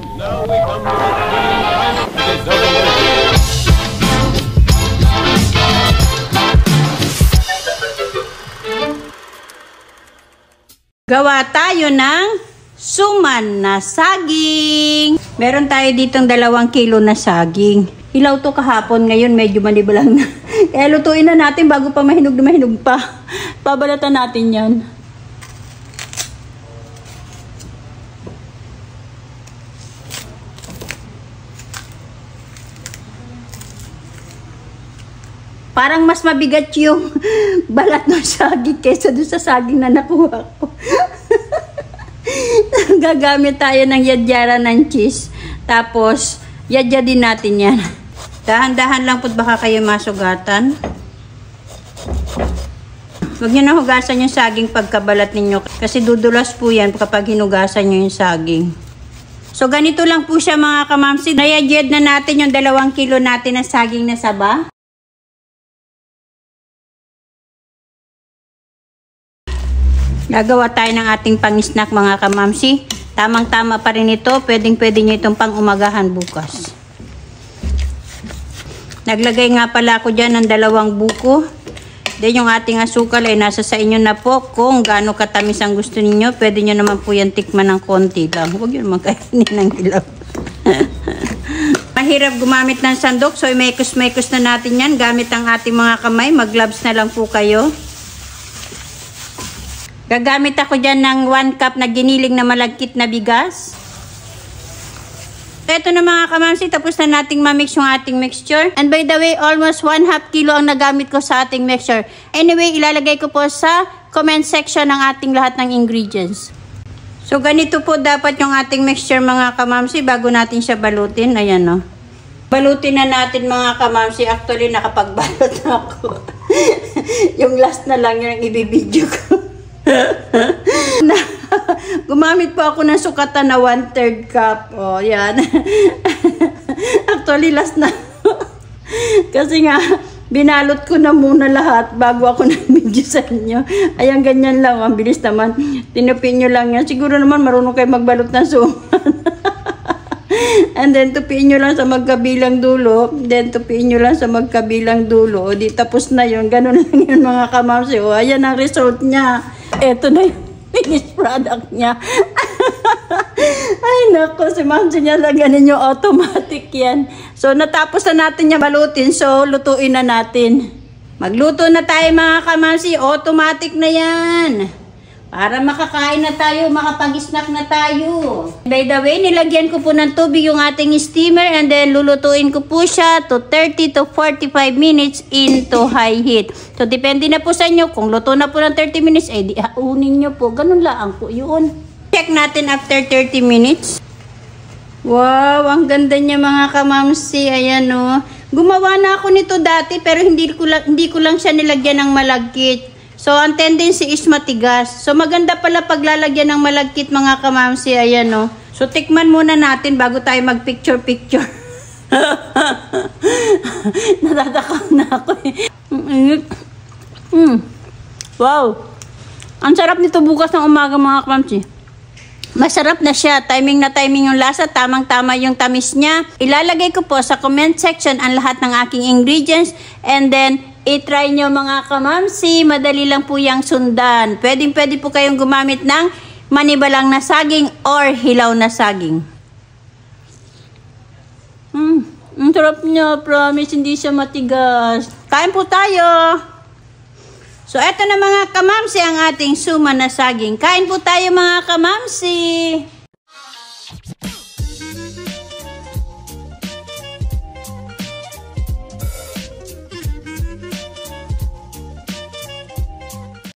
And now we come to the time of dissolving. Gawa tayo ng suman na saging. Meron tayo ditong 2 kilo na saging. Hilaw to kahapon, ngayon medyo manibalang na. Kaya lutuin na natin bago pa mahinog na mahinog pa. Pabalatan natin yan. Parang mas mabigat yung balat ng saging kaysa doon sa saging na nakuha ko. Gagamit tayo ng yadyara ng cheese. Tapos, yadya din natin yan. Dahan-dahan lang po baka kayo masugatan. Huwag nyo na hugasan yung saging pagkabalat ninyo. Kasi dudulas po yan kapag hinugasan nyo yung saging. So, ganito lang po siya mga kamamsi. Nayadyad na natin yung 2 kilo natin na saging na saba. Gagawa tayo ng ating pang-snack mga kamamsi. Tamang-tama pa rin ito. Pwedeng-pwede nyo itong pang-umagahan bukas. Naglagay nga pala ako dyan ng 2 buko. Then yung ating asukal ay nasa sa inyo na po. Kung gaano katamis ang gusto niyo, pwede nyo naman po yan tikman ng konti lang. Huwag yun magkainin ng hilaw. Mahirap gumamit ng sandok. So, mekos-mekos na natin yan. Gamit ang ating mga kamay. Mag-gloves na lang po kayo. Gagamit ako dyan ng 1 cup na giniling na malagkit na bigas. Ito na mga kamamsi, tapos na nating mamix yung ating mixture. And by the way, almost 1/2 kilo ang nagamit ko sa ating mixture. Anyway, ilalagay ko po sa comment section ang ating lahat ng ingredients. So, ganito po dapat yung ating mixture mga kamamsi bago natin siya balutin. Ayan o. Balutin na natin mga kamamsi. Actually, nakapagbalot na ako. Yung last na lang yung ibibidyo ko. Gumamit po ako ng sukatan na 1/3 cup. O, yan. Actually, last na. Kasi nga, binalot ko na muna lahat bago ako nag-video sa inyo. Ayan, ganyan lang. Ang bilis naman. Tinupin nyo lang yan. Siguro naman marunong kayo magbalot ng suman. And then, tupiin nyo lang sa magkabilang dulo. Then, tupiin nyo lang sa magkabilang dulo. O, di tapos na yun. Ganun lang yun mga kamamsi. O, ayan ang result niya. Eto na yung finished product niya. Ay, naku. Si mamsi niya laganin yung automatic yan. So, natapos na natin niya balutin. So, lutuin na natin. Magluto na tayo mga kamamsi. Automatic na yan. Para makakain na tayo, makapag-snack na tayo. By the way, nilagyan ko po ng tubig yung ating steamer and then lulutuin ko po siya to 30 to 45 minutes into high heat. So, depende na po sa inyo. Kung luto na po ng 30 minutes, eh di aunin nyo po. Ganun lang po yun. Check natin after 30 minutes. Wow, ang ganda niya mga kamamsi. Ayan o. Gumawa na ako nito dati pero hindi ko lang siya nilagyan ng malagkit. So, ang tendency is matigas. So, maganda pala paglalagyan ng malagkit mga kamamsi. Ayan o. So, tikman muna natin bago tayo mag-picture-picture. Natatakaw na ako eh. Wow. Ang sarap nito bukas ng umaga mga kamamsi. Masarap na siya. Timing na timing yung lasa. Tamang-tama yung tamis niya. Ilalagay ko po sa comment section ang lahat ng aking ingredients. And then, i-try nyo mga kamamsi. Madali lang po yung sundan. Pwede po kayong gumamit ng manibalang na saging or hilaw na saging. Ang sarap niya. Promise, hindi siya matigas. Kain po tayo. So, eto na mga kamamsi ang ating suman na saging. Kain po tayo mga kamamsi.